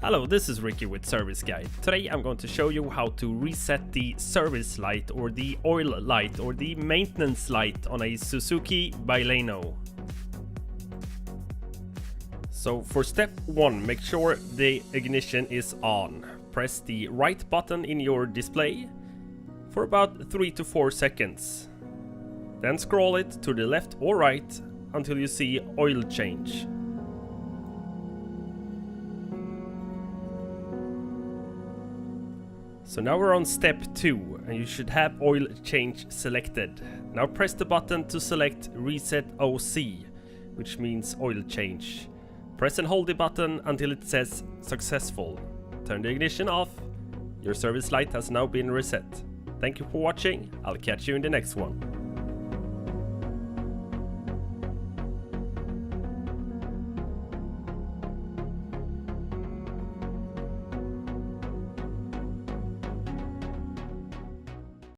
Hello, this is Ricky with Service Guide. Today I'm going to show you how to reset the service light or the oil light or the maintenance light on a Suzuki Baleno. So for step 1, make sure the ignition is on. Press the right button in your display for about 3 to 4 seconds. Then scroll it to the left or right until you see oil change. So now we're on step 2 and you should have oil change selected. Now press the button to select Reset OC, which means oil change. Press and hold the button until it says successful. Turn the ignition off. Your service light has now been reset. Thank you for watching. I'll catch you in the next one.